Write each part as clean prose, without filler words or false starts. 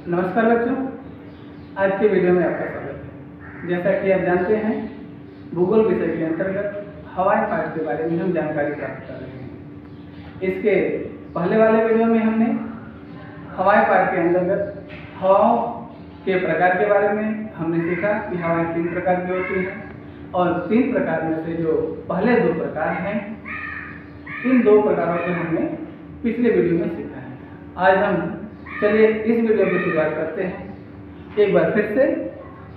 नमस्कार बच्चों, आज के वीडियो में आपका स्वागत है। जैसा कि आप जानते हैं, भूगोल विषय के अंतर्गत हवाई पाठ के बारे में हम जानकारी प्राप्त कर रहे हैं। इसके पहले वाले वीडियो में हमने हवाई पाठ के अंतर्गत हवाओं के प्रकार के बारे में हमने सीखा कि हवाएं 3 प्रकार की होती हैं और 3 प्रकार में से जो पहले 2 प्रकार हैं, इन 2 प्रकारों को हमने पिछले वीडियो में सीखा है। आज हम चलिए इस वीडियो की शुरुआत करते हैं। एक बार फिर से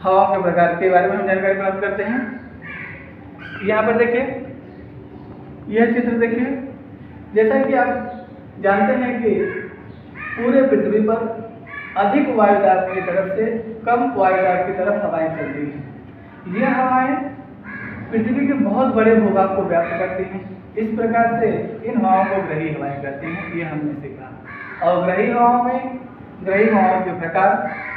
हवाओं के प्रकार के बारे में हम जानकारी प्राप्त करते हैं। यहाँ पर देखिए, यह चित्र देखिए। जैसा कि आप जानते हैं कि पूरे पृथ्वी पर अधिक वायुदाब की तरफ से कम वायुदाब की तरफ हवाएं चलती हैं। यह हवाएं पृथ्वी के बहुत बड़े भूभाग को व्याप्त करती हैं। इस प्रकार से इन हवाओं को ग्रही हवाएं कहते हैं, ये हमने सीखा। और ग्रही हवाओं के प्रकार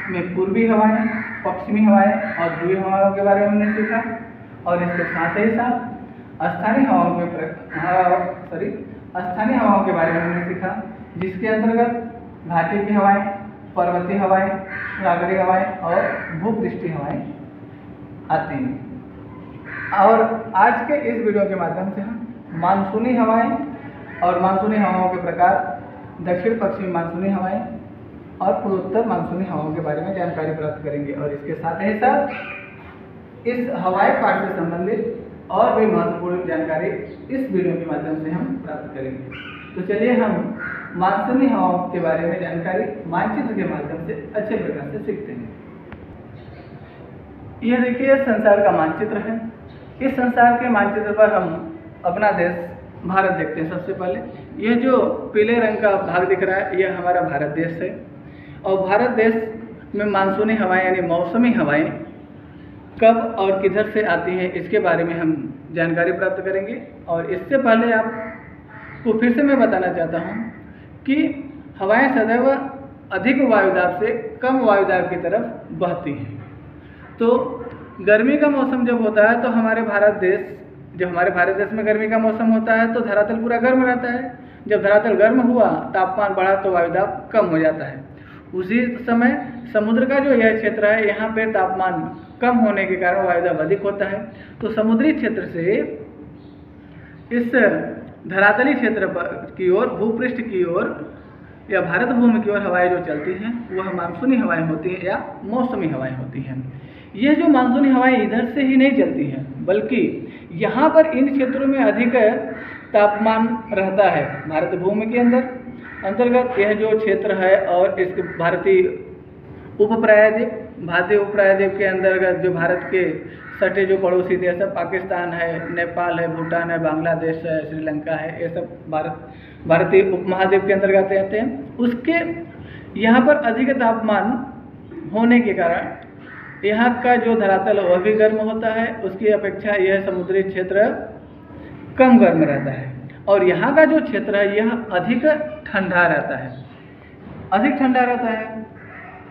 में पूर्वी हवाएं, पश्चिमी हवाएं और ध्रुवीय हवाओं के बारे में हमने सीखा। और इसके साथ ही साथ स्थानीय हवाओं के बारे में हमने सीखा, जिसके अंतर्गत घाटी की हवाएं, पर्वतीय हवाएं, सागरीय हवाएं और भूपृष्ठीय हवाएं आती हैं। और आज के इस वीडियो के माध्यम से हम मानसूनी हवाएं और मानसूनी हवाओं के प्रकार, दक्षिण पश्चिमी मानसूनी हवाएं और पूर्वोत्तर मानसूनी हवाओं के बारे में जानकारी प्राप्त करेंगे। और इसके साथ ही साथ इस हवाई पाठ से संबंधित और भी महत्वपूर्ण जानकारी इस वीडियो के माध्यम से हम प्राप्त करेंगे। तो चलिए हम मानसूनी हवाओं के बारे में जानकारी मानचित्र के माध्यम से अच्छे प्रकार से सीखते हैं। यह देखिए, संसार का मानचित्र है। इस संसार के मानचित्र पर हम अपना देश भारत देखते हैं। सबसे पहले यह जो पीले रंग का भाग दिख रहा है, यह हमारा भारत देश है। और भारत देश में मानसूनी हवाएं यानी मौसमी हवाएं कब और किधर से आती हैं, इसके बारे में हम जानकारी प्राप्त करेंगे। और इससे पहले आपको फिर से मैं बताना चाहता हूं कि हवाएं सदैव अधिक वायुदाब से कम वायुदाब की तरफ बहती हैं। तो गर्मी का मौसम जब होता है तो हमारे भारत देश में गर्मी का मौसम होता है तो धरातल पूरा गर्म रहता है। जब धरातल गर्म हुआ, तापमान बढ़ा तो वायुदाब कम हो जाता है। उसी समय समुद्र का जो यह क्षेत्र है, यहाँ पे तापमान कम होने के कारण वायुदाब अधिक होता है। तो समुद्री क्षेत्र से इस धरातली क्षेत्र की ओर, भूपृष्ठ की ओर या भारत भूमि की ओर हवाएं जो चलती हैं वह मानसूनी हवाएं होती हैं या मौसमी हवाएं होती हैं। यह जो मानसूनी हवाएं इधर से ही नहीं चलती हैं, बल्कि यहाँ पर इन क्षेत्रों में अधिक तापमान रहता है। भारत भूमि के अंतर्गत यह जो क्षेत्र है और इसके भारतीय उपप्रायद्वीप के अंतर्गत जो भारत के सटे जो पड़ोसी देश है, पाकिस्तान है, नेपाल है, भूटान है, बांग्लादेश है, श्रीलंका है, ये सब भारतीय उपमहाद्वीप के अंतर्गत आते हैं। उसके यहाँ पर अधिक तापमान होने के कारण यहाँ का जो धरातल वह भी गर्म होता है, उसकी अपेक्षा यह समुद्री क्षेत्र कम गर्म रहता है। और यहाँ का जो क्षेत्र है यह अधिक ठंडा रहता है।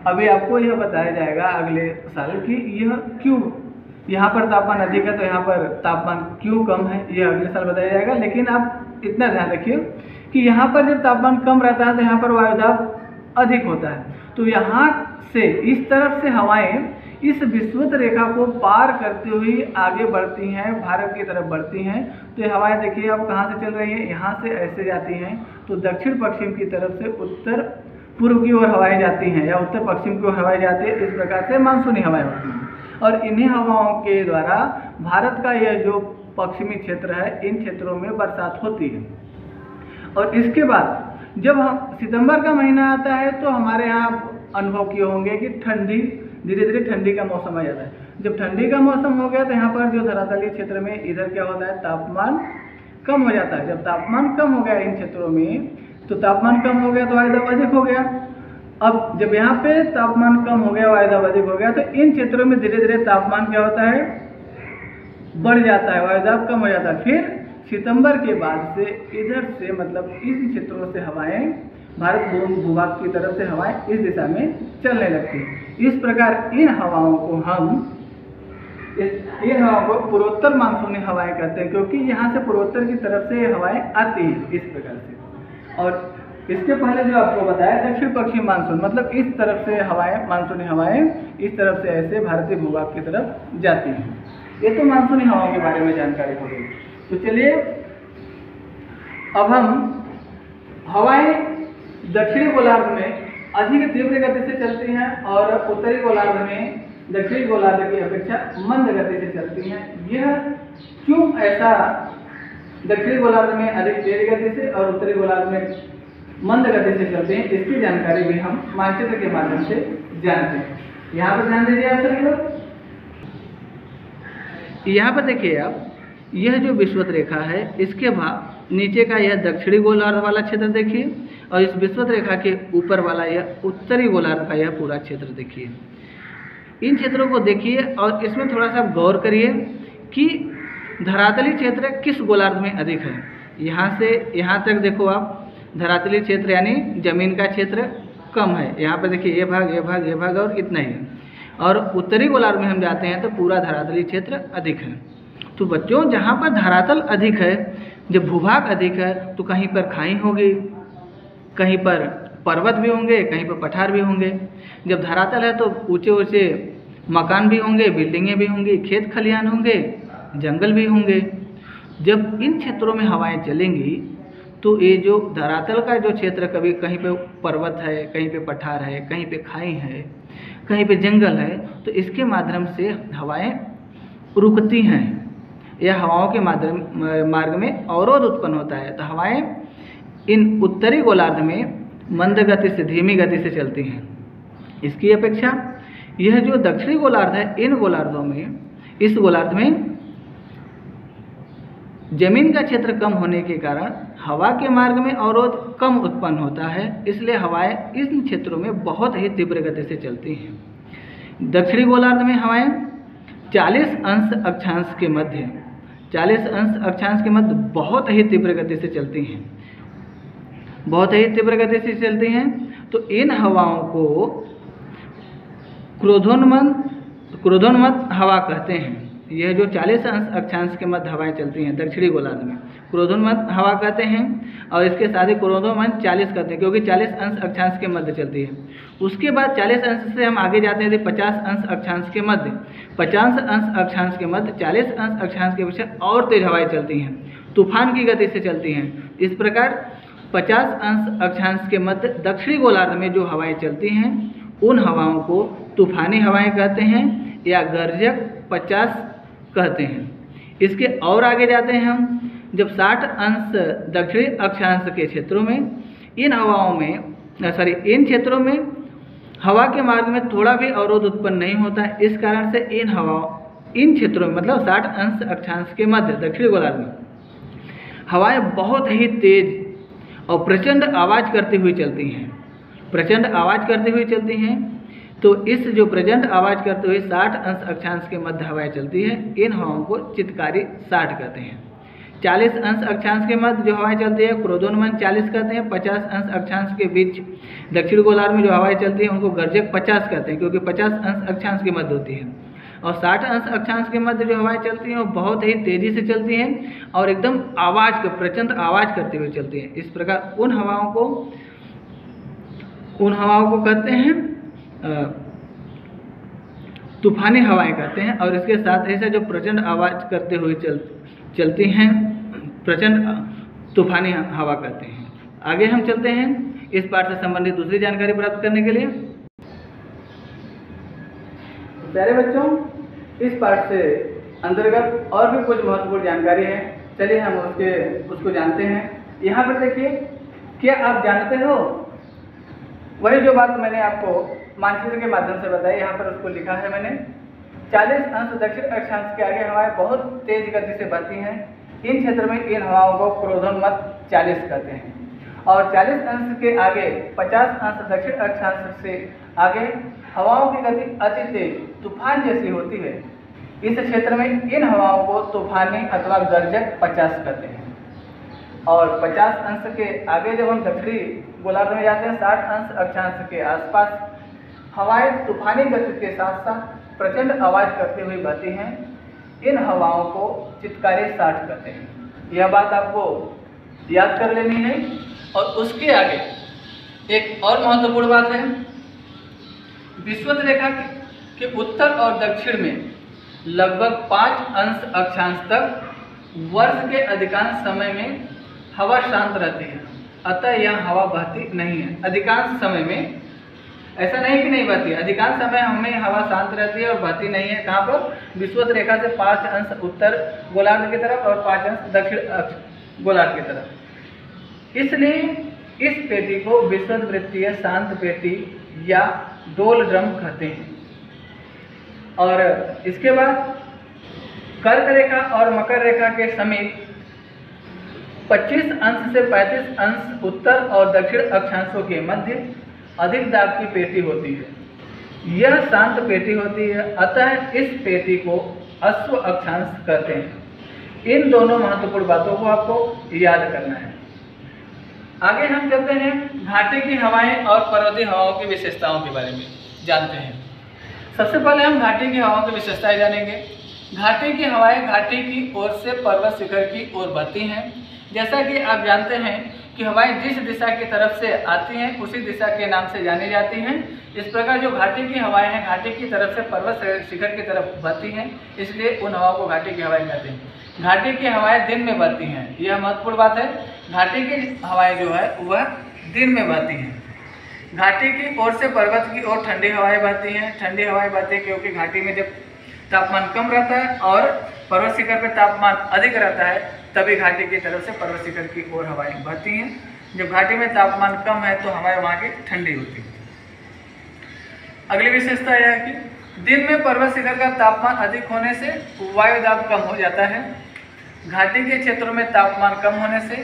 अभी आपको यह बताया जाएगा अगले साल कि यह क्यों यहाँ पर तापमान अधिक है तो यहाँ पर तापमान क्यों कम है, यह अगले साल बताया जाएगा। लेकिन आप इतना ध्यान रखिए कि यहाँ पर जब तापमान कम रहता है तो यहाँ पर वायुदाब अधिक होता है। तो यहाँ से इस तरफ से हवाएं इस विषुवत रेखा को पार करते हुए आगे बढ़ती हैं, भारत की तरफ बढ़ती हैं। तो ये हवाएं देखिए अब कहाँ से चल रही हैं, यहाँ से ऐसे जाती हैं तो दक्षिण पश्चिम की तरफ से उत्तर पूर्व की ओर हवाएं जाती हैं या उत्तर पश्चिम की ओर हवाएं जाती है। इस प्रकार से मानसूनी हवाएं होती हैं और इन्हीं हवाओं के द्वारा भारत का यह जो पश्चिमी क्षेत्र है, इन क्षेत्रों में बरसात होती है। और इसके बाद जब हम सितंबर का महीना आता है तो हमारे यहाँ अनुभव किए होंगे कि धीरे धीरे ठंडी का मौसम आ जाता है। जब ठंडी का मौसम हो गया तो यहाँ पर जो धरातलीय क्षेत्र में इधर क्या होता है, तापमान कम हो जाता है। जब तापमान कम हो गया इन क्षेत्रों में तो तापमान कम हो गया तो वायुदाब अधिक हो गया। अब जब यहाँ पे तापमान कम हो गया, वायुदाब अधिक हो गया, तो इन क्षेत्रों में धीरे धीरे तापमान क्या होता है, बढ़ जाता है, वायुदाब कम हो जाता है। फिर सितंबर के बाद से इधर से मतलब इन क्षेत्रों से हवाएं भारत भूभाग की तरफ से हवाएं इस दिशा में चलने लगती हैं। इस प्रकार इन हवाओं को पूर्वोत्तर मानसूनी हवाएं कहते हैं, क्योंकि यहाँ से पूर्वोत्तर की तरफ से हवाएं आती हैं इस प्रकार से। और इसके पहले जो आपको बताया दक्षिण पश्चिम मानसून, मतलब इस तरफ से हवाएं, मानसूनी हवाएं इस तरफ से ऐसे भारतीय भूभाग की तरफ जाती हैं। ये तो मानसूनी हवाओं के बारे में जानकारी हो गई। तो चलिए अब हम हवाएं दक्षिणी गोलार्ध में अधिक तीव्र गति से चलती हैं और उत्तरी गोलार्ध में दक्षिणी गोलार्ध की अपेक्षा मंद गति से चलती हैं। यह क्यों ऐसा दक्षिणी गोलार्ध में अधिक तेज गति से और उत्तरी गोलार्ध में मंद गति से चलते हैं, इसकी जानकारी भी हम मानचित्र के माध्यम से जानते हैं। यहाँ पर ध्यान दीजिए आप सभी लोग, यहाँ पर देखिए आप, यह जो विषुवत रेखा है इसके नीचे का यह दक्षिणी गोलार्ध वाला क्षेत्र देखिए और इस विषुवत रेखा के ऊपर वाला यह उत्तरी गोलार्ध का यह पूरा क्षेत्र देखिए। इन क्षेत्रों को देखिए और इसमें थोड़ा सा गौर करिए कि धरातली क्षेत्र किस गोलार्ध में अधिक है। यहाँ से यहाँ तक देखो आप, धरातली क्षेत्र यानी जमीन का क्षेत्र कम है। यहाँ पर देखिए ये भाग, ये भाग, ये भाग और इतना ही है। और उत्तरी गोलार्ध में हम जाते हैं तो पूरा धरातली क्षेत्र अधिक है। तो बच्चों, जहाँ पर धरातल अधिक है, जब भूभाग अधिक है, तो कहीं पर खाई होगी, कहीं पर पर्वत भी होंगे, कहीं पर पठार भी होंगे। जब धरातल है तो ऊंचे ऊंचे मकान भी होंगे, बिल्डिंगें भी होंगी, खेत खलिहान होंगे, जंगल भी होंगे। जब इन क्षेत्रों में हवाएं चलेंगी तो ये जो धरातल का जो क्षेत्र, कभी कहीं पे पर्वत है, कहीं पे पठार है, कहीं पे खाई है, कहीं पे जंगल है, तो इसके माध्यम से हवाएं रुकती हैं या हवाओं के मार्ग में अवरोध उत्पन्न होता है। तो हवाएं इन उत्तरी गोलार्ध में मंद गति से, धीमी गति से चलती हैं। इसकी अपेक्षा यह जो दक्षिणी गोलार्ध है, इन गोलार्धों में, इस गोलार्ध में जमीन का क्षेत्र कम होने के कारण हवा के मार्ग में अवरोध कम उत्पन्न होता है, इसलिए हवाएं इन क्षेत्रों में बहुत ही तीव्र गति से चलती हैं। दक्षिणी गोलार्ध में हवाएं 40 अंश अक्षांश के मध्य, 40 अंश अक्षांश के मध्य बहुत ही तीव्र गति से चलती हैं, बहुत ही तीव्र गति से चलती हैं। तो इन हवाओं को क्रोधोन्मत्त हवा कहते हैं। यह जो 40 अंश अक्षांश के मध्य हवाएं चलती हैं दक्षिणी गोलार्ध में, क्रोधोन्मत्त हवा कहते हैं। और इसके साथ ही क्रोधोन्मत्त 40 कहते हैं, क्योंकि 40 अंश अक्षांश के मध्य चलती है। उसके बाद 40 अंश से हम आगे जाते हैं तो 50 अंश अक्षांश के मध्य, 50 अंश अक्षांश के मध्य 40 अंश अक्षांश के अपेक्षा और तेज हवाएं चलती हैं, तूफान की गति से चलती हैं। इस प्रकार 50 अंश अक्षांश के मध्य दक्षिणी गोलार्ध में जो हवाएं चलती हैं, उन हवाओं को तूफानी हवाएं कहते हैं या गर्जक 50 कहते हैं। इसके और आगे जाते हैं हम, जब 60 अंश दक्षिणी अक्षांश के क्षेत्रों में, इन हवाओं में इन क्षेत्रों में हवा के मार्ग में थोड़ा भी अवरोध उत्पन्न नहीं होता है। इस कारण से इन क्षेत्रों में, मतलब 60 अंश अक्षांश के मध्य दक्षिणी गोलार्ध में हवाएं बहुत ही तेज और प्रचंड आवाज़ करती हुई चलती हैं, प्रचंड आवाज़ करती हुई चलती हैं। तो इस जो प्रचंड आवाज़ करते हुए 60 अंश अक्षांश के मध्य हवाएं चलती है, इन हवाओं को चित्कारी 60 कहते हैं। 40 अंश अक्षांश के मध्य जो हवाएं चलती है क्रोधोन्मत्त 40 कहते हैं। 50 अंश अक्षांश के बीच दक्षिण गोलार्ध में जो हवाएं चलती हैं उनको गर्जक 50 कहते हैं, क्योंकि 50 अंश अक्षांश के मध्य होती है। और 60 अंश अक्षांश के मध्य जो हवाएं चलती हैं वो बहुत ही तेज़ी से चलती हैं और एकदम प्रचंड आवाज़ करती हुई चलती हैं। इस प्रकार उन हवाओं को कहते हैं तूफानी हवाएं कहते हैं। और इसके साथ ऐसा जो प्रचंड आवाज़ करते हुए चलती हैं, प्रचंड तूफानी हवा कहते हैं। आगे हम चलते हैं इस पाठ से संबंधित दूसरी जानकारी प्राप्त करने के लिए। प्यारे बच्चों, इस पाठ से अंतर्गत और भी कुछ महत्वपूर्ण जानकारी है, चलिए हम उसको जानते हैं। यहाँ पर देखिए, क्या आप जानते हो वही जो बात मैंने आपको मानचित्र के माध्यम से बताई, यहाँ पर उसको लिखा है मैंने। 40 अंश दक्षिण अक्षांश के आगे हवाएं बहुत तेज गति से बहती हैं। इन क्षेत्र में इन हवाओं को क्रोधोन्मत्त 40 कहते हैं। और 40 अंश के आगे 50 अंश दक्षिण अक्षांश से आगे हवाओं की गति अति तेज तूफान जैसी होती है। इस क्षेत्र में इन हवाओं को तूफानी अथवा गर्जक 50 कहते हैं। और 50 अंश के आगे जब हम दक्षिणी गोलार्ध में जाते हैं, 60 अंश अक्षांश के आसपास हवाएं तूफानी गति के साथ साथ प्रचंड आवाज़ करते हुए बहती हैं। इन हवाओं को चित्कारी 60 कहते हैं। यह बात आपको याद कर लेनी है और उसके आगे एक और महत्वपूर्ण बात है, विषुवत रेखा के उत्तर और दक्षिण में लगभग 5 अंश अक्षांश तक वर्ष के अधिकांश समय में हवा शांत रहती है, अतः यहाँ हवा बहती नहीं है। अधिकांश समय में, ऐसा नहीं कि नहीं बहती है, अधिकांश समय हमें हवा शांत रहती है और बहती नहीं है। कहाँ पर? विषुवत रेखा से 5 अंश उत्तर गोलार्ध की तरफ और 5 अंश दक्षिण गोलार्ध की तरफ। इसलिए इस पेटी को विषुवत वृत्तीय शांत पेटी या डोल ड्रम कहते हैं। और इसके बाद कर्क रेखा और मकर रेखा के समीप 25 अंश से 35 अंश उत्तर और दक्षिण अक्षांशों के मध्य अधिक दाब की पेटी होती है। यह शांत पेटी होती है, अतः इस पेटी को अश्व अक्षांश कहते हैं। इन दोनों महत्वपूर्ण बातों को आपको याद करना है। आगे हम चलते हैं घाटी की हवाएं और पर्वतीय हवाओं की विशेषताओं के बारे में जानते हैं। सबसे पहले हम घाटी की हवाओं की विशेषताएं जानेंगे। घाटी की हवाएं घाटी की ओर से पर्वत शिखर की ओर बहती हैं। जैसा कि आप जानते हैं कि हवाएं जिस दिशा की तरफ से आती हैं उसी दिशा के नाम से जानी जाती हैं। इस प्रकार जो घाटी की हवाएं हैं घाटी की तरफ से पर्वत शिखर की तरफ बहती हैं, इसलिए उन हवाओं को घाटी की हवाएं कहते हैं। घाटी की हवाएं दिन में बहती हैं, यह महत्वपूर्ण बात है। घाटी की हवाएं जो है वह दिन में बहती हैं। घाटी की ओर से पर्वत की ओर ठंडी हवाएं बहती हैं। ठंडी हवाएं बहती हैं क्योंकि घाटी में जब तापमान कम रहता है और पर्वत शिखर पर तापमान अधिक रहता है, तभी घाटी की तरफ से पर्वत शिखर की ओर हवाएं बहती हैं। जब घाटी में तापमान कम है तो हवाएं वहाँ की ठंडी होती है। अगली विशेषता यह है कि दिन में पर्वत शिखर का तापमान अधिक होने से वायु दाब कम हो जाता है। घाटी के क्षेत्रों में तापमान कम होने से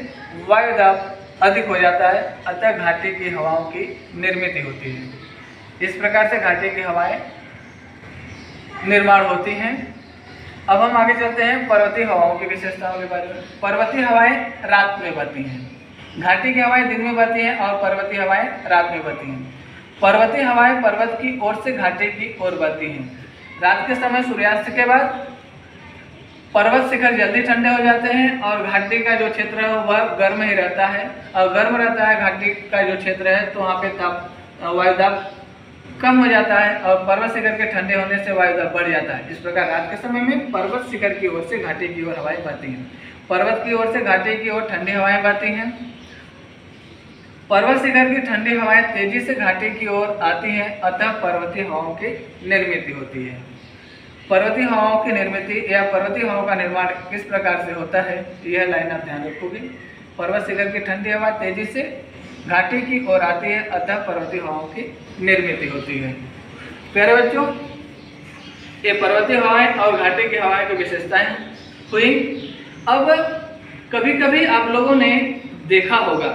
वायु दाब अधिक हो जाता है, अतः घाटी की हवाओं की निर्मित होती है। इस प्रकार से घाटी की हवाएं निर्माण होती हैं। अब हम आगे चलते हैं पर्वतीय हवाओं की विशेषताओं के बारे में। पर्वतीय हवाएं रात में बहती हैं। घाटी की हवाएं दिन में बहती हैं और पर्वतीय हवाएं रात में बहती हैं। पर्वतीय हवाएं पर्वत की ओर से घाटी की ओर बहती हैं। रात के समय सूर्यास्त के बाद पर्वत शिखर जल्दी ठंडे हो जाते हैं और घाटी का जो क्षेत्र है वह गर्म ही रहता है। और गर्म रहता है घाटी का जो क्षेत्र है तो वहाँ पे वायु दाब कम हो जाता है और पर्वत शिखर के ठंडे होने से वायु दाब बढ़ जाता है। इस प्रकार रात के समय में पर्वत शिखर की ओर से घाटी की ओर हवाएं बहती हैं। पर्वत की ओर से घाटी की ओर ठंडी हवाएं बहती हैं। पर्वत शिखर की ठंडी हवाएं तेजी से घाटी की ओर आती हैं, अतः पर्वतीय हवाओं की निर्मित होती है। पर्वतीय हवाओं की निर्मित या पर्वतीय हवाओं का निर्माण किस प्रकार से होता है, यह लाइन आप ध्यान रखोगे। पर्वत शिखर की ठंडी हवा तेजी से घाटी की ओर आती है, अतः पर्वतीय हवाओं की निर्मित होती है। प्यारे बच्चों, ये पर्वतीय हवाएं और घाटी की हवाएं की विशेषताएं हुई। अब कभी कभी आप लोगों ने देखा होगा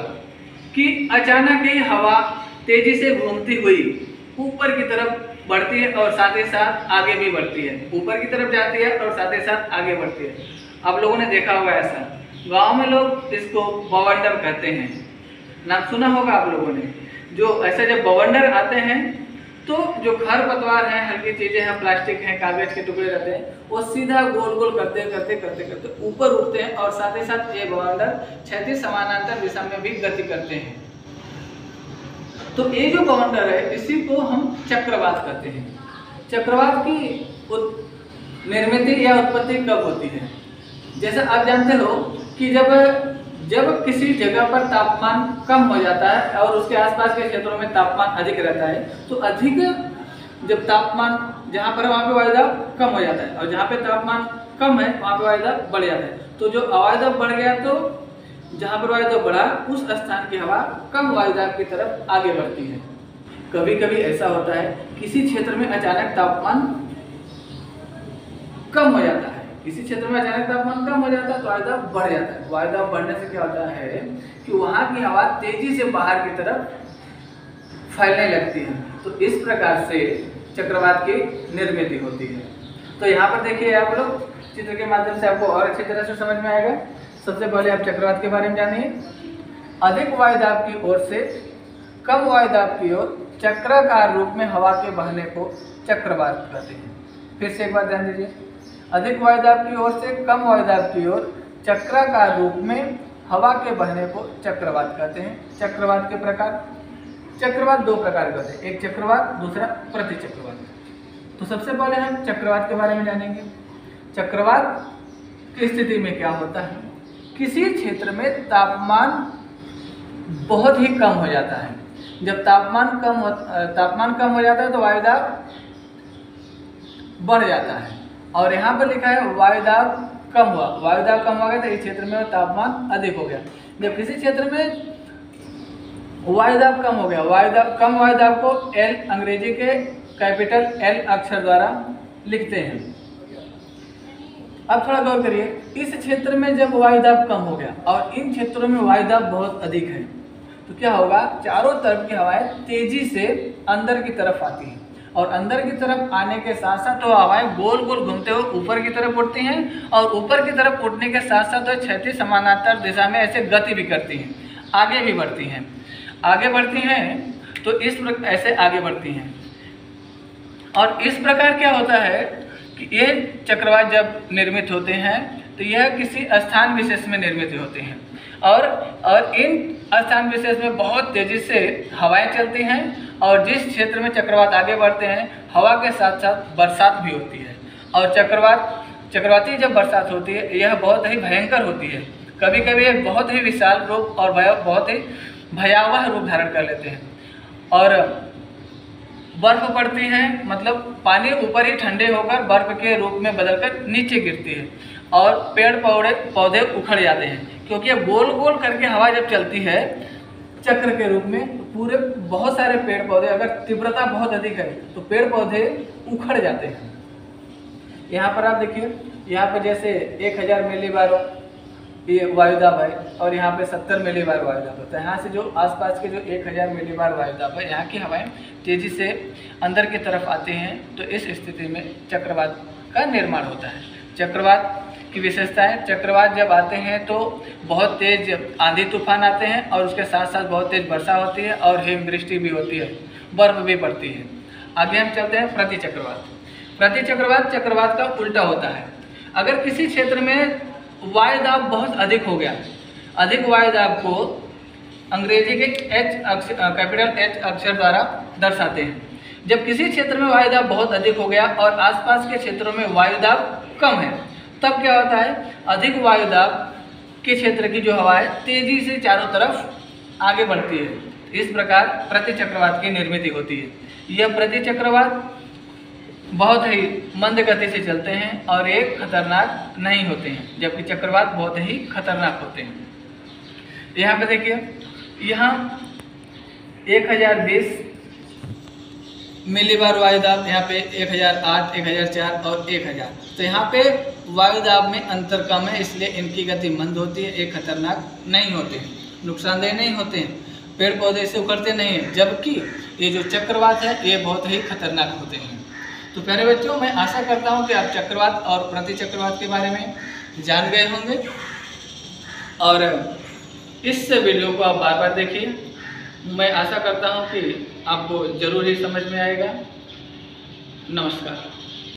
कि अचानक ही हवा तेजी से घूमती हुई ऊपर की तरफ बढ़ती है और साथ ही साथ आगे भी बढ़ती है। ऊपर की तरफ जाती है और साथ ही साथ आगे बढ़ती है। आप लोगों ने देखा होगा ऐसा। गांव में लोग इसको बवंडर कहते हैं, नाम सुना होगा आप लोगों ने। जो ऐसे जब बवंडर आते हैं तो जो खरपतवार हैं, हल्की चीज़ें हैं, प्लास्टिक हैं, कागज के टुकड़े रहते हैं, वो सीधा गोल गोल करते करते करते करते ऊपर उठते हैं और साथ ही साथ ये बवंडर क्षैतिज समानांतर दिशा में भी गति करते हैं। तो ये जो बवंडर है इसी को हम चक्रवात कहते हैं। चक्रवात की निर्मित या उत्पत्ति कब होती है? जैसे आप जानते हो कि जब किसी जगह पर तापमान कम हो जाता है और उसके आसपास के क्षेत्रों में तापमान अधिक रहता है, तो अधिक जब तापमान जहाँ पर वहाँ पे वायु दाब कम हो जाता है और जहाँ पे तापमान कम है वहाँ पे वायु दाब बढ़ जाता है। तो जो वायु दाब बढ़ गया तो जहाँ पर वायु दाब बढ़ा उस स्थान की हवा कम वायु दाब की तरफ आगे बढ़ती है। कभी कभी ऐसा होता है किसी क्षेत्र में अचानक तापमान कम हो जाता है, किसी क्षेत्र में अचानक तापमान कम हो जाता है तो वायु दाब बढ़ जाता है। वायु दाब बढ़ने से क्या होता है कि वहाँ की हवा तेजी से बाहर की तरफ फैलने लगती है। तो इस प्रकार से चक्रवात की निर्मित होती है। तो यहाँ पर देखिए आप लोग चित्र के माध्यम से आपको और अच्छी तरह से समझ में आएगा। सबसे पहले आप चक्रवात के बारे में जानिए। अधिक वायु दाब की ओर से कम वायु दाब की ओर चक्राकार रूप में हवा के बहने को चक्रवात कहते हैं। फिर से एक बार ध्यान दीजिए। अधिक वायु दाब की ओर से कम वायु दाब की ओर चक्राकार रूप में हवा के बहने को चक्रवात कहते हैं। चक्रवात के प्रकार, चक्रवात दो प्रकार के होते हैं, एक चक्रवात, दूसरा प्रतिचक्रवात। तो सबसे पहले हम चक्रवात के बारे में जानेंगे। चक्रवात की स्थिति में क्या होता है, किसी क्षेत्र में तापमान बहुत ही कम हो जाता है। जब तापमान कम हो जाता है तो वायुदाब बढ़ जाता है, और यहाँ पर लिखा है वायुदाब कम हुआ। वायुदाब कम हो गया तो इस क्षेत्र में तापमान अधिक हो गया। जब किसी क्षेत्र में वायुदाब कम हो गया, वायुदाब को एल अंग्रेजी के कैपिटल एल अक्षर द्वारा लिखते हैं। अब थोड़ा गौर करिए, इस क्षेत्र में जब वायुदाब कम हो गया और इन क्षेत्रों में वायुदाब बहुत अधिक है तो क्या होगा, चारों तरफ की हवाएं तेजी से अंदर की तरफ आती हैं, और अंदर की तरफ आने के साथ साथ तो हवाएं गोल गोल घूमते हुए ऊपर की तरफ उड़ती हैं, और ऊपर की तरफ उड़ने के साथ साथ तो क्षैतिज समानांतर दिशा में ऐसे गति भी करती हैं, आगे भी बढ़ती हैं। आगे बढ़ती हैं तो ऐसे आगे बढ़ती हैं, और इस प्रकार क्या होता है कि ये चक्रवात जब निर्मित होते हैं तो यह किसी स्थान विशेष में निर्मित होते हैं, और इन स्थान विशेष में बहुत तेजी से हवाएं चलती हैं, और जिस क्षेत्र में चक्रवात आगे बढ़ते हैं हवा के साथ साथ बरसात भी होती है। और चक्रवाती जब बरसात होती है यह बहुत ही भयंकर होती है। कभी कभी यह बहुत ही विशाल रूप और बहुत ही भयावह रूप धारण कर लेते हैं, और बर्फ पड़ती है, मतलब पानी ऊपर ही ठंडे होकर बर्फ के रूप में बदलकर नीचे गिरती है, और पेड़ पौधे उखड़ जाते हैं, क्योंकि अब गोल गोल करके हवा जब चलती है चक्र के रूप में, तो पूरे बहुत सारे पेड़ पौधे, अगर तीव्रता बहुत अधिक है तो पेड़ पौधे उखड़ जाते हैं। यहाँ पर आप देखिए, यहाँ पर जैसे 1000 मिलीबार ये वायुदाब है, और यहाँ पे 70 मिलीबार वायुदाब है, तो यहाँ से जो आसपास के जो 1000 मिलीबार वायुदाब है, यहाँ की हवाएं तेजी से अंदर की तरफ आती हैं, तो इस स्थिति में चक्रवात का निर्माण होता है। चक्रवात की विशेषताएं, चक्रवात जब आते हैं तो बहुत तेज आंधी तूफान आते हैं, और उसके साथ साथ बहुत तेज वर्षा होती है, और हिमवृष्टि भी होती है, बर्फ भी पड़ती है। आगे हम चलते हैं प्रतिचक्रवात। प्रतिचक्रवात चक्रवात का उल्टा होता है। अगर किसी क्षेत्र में वायुदाब बहुत अधिक हो गया, अधिक वायुदाब को अंग्रेजी के कैपिटल एच अक्षर द्वारा दर्शाते हैं। जब किसी क्षेत्र में वायुदाब बहुत अधिक हो गया और आसपास के क्षेत्रों में वायुदाब कम है, तब क्या होता है, अधिक वायुदाब के क्षेत्र की जो हवा है तेजी से चारों तरफ आगे बढ़ती है। इस प्रकार प्रतिचक्रवात की निर्मित होती है। यह प्रतिचक्रवात बहुत ही मंद गति से चलते हैं और एक खतरनाक नहीं होते हैं, जबकि चक्रवात बहुत ही खतरनाक होते हैं। यहाँ पे देखिए, यहाँ 1020 मिलीबार वायुदाब, यहाँ पे 1008, 1004 और 1000। तो यहाँ पे वायुदाब में अंतर कम है, इसलिए इनकी गति मंद होती है, एक खतरनाक नहीं होते हैं, नुकसानदेह नहीं होते हैं, पेड़ पौधे से उखड़ते नहीं हैं। जबकि ये जो चक्रवात है ये बहुत ही खतरनाक होते हैं। तो प्यारे बच्चों, मैं आशा करता हूँ कि आप चक्रवात और प्रतिचक्रवात के बारे में जान गए होंगे, और इस वीडियो को आप बार बार देखिए। मैं आशा करता हूँ कि आपको ज़रूर ही समझ में आएगा। नमस्कार।